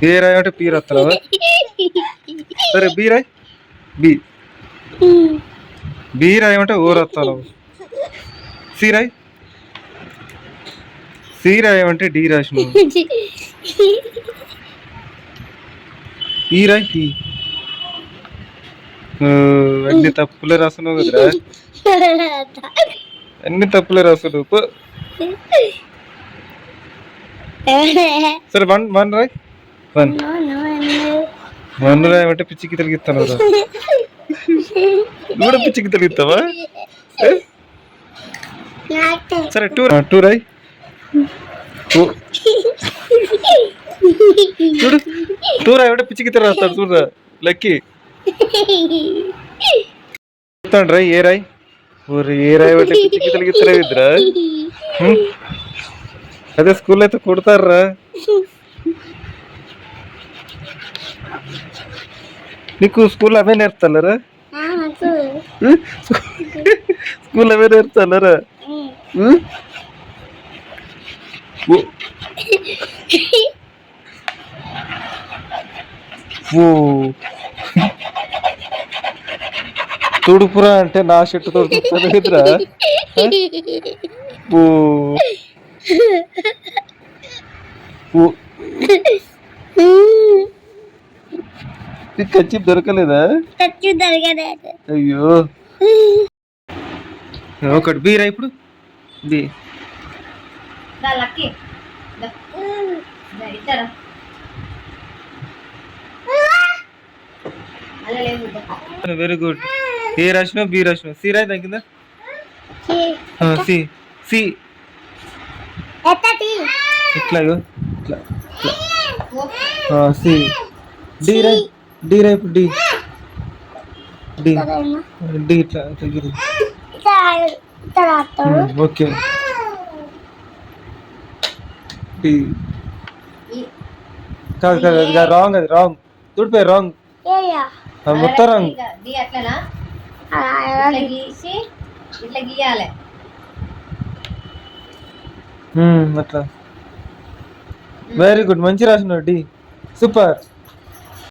ఏ రాయి అంటే పీ రాస్తున్నావా? సరే బీ రాయ్. బి బీ రాయమంటే ఓ రాస్తావు. సి రాయ్. సి రాయమంటే డి రాసినావు. ఈ రాయ్. ఈ అన్ని తప్పులే రాస్తున్నావు కదరా. అన్ని తప్పులే రాస్తున్నావు. సరే వన్ వన్ రాయ్. వన్ వన్ రాయమంటే పిచ్చికి తొలగిస్తాను రా. కూడా పిచ్చికి తొలగిస్తావా? సరే టూ టూ రాయ్. చూడు టూ రాయమంటే పిచ్చికి రాస్తాడు చూడరా లక్కీ. చెప్తాను రాయ్. ఏ రాయ్. ఊరి ఏ రాయ్ అంటే పిచ్చికి తొలగిస్తలేవు ఇద్దరా. అదే స్కూల్లో అయితే కొడతారా. నీకు స్కూల్లో అవే నేర్పుతారా? స్కూల్లో అవే నేర్పుతారా? తుడుపురా అంటే నా షర్టు తోడుపుతాను కదరా. కచ్చి దొరకలేదా? అయ్యో ఒకటి బీరా. ఇప్పుడు బి వెరీ గుడ్. ఏ రాసినా బి రాసినా. సి రాయి తగ్గిందా? సి సి ఇట్లాగో ఇట్లా ఇట్లా. సి డి రాయ్. డి రాయ్. ఇప్పుడు డి డి డి ఇట్లా తగ్గింది. ఓకే డి కాదు కాదు అది రాంగ్. అది రాంగ్. తుడిపోయి రాంగ్. మొత్తం రాంగ్. అట్లా వెరీ గుడ్. మంచి రాసినావు డి. సూపర్.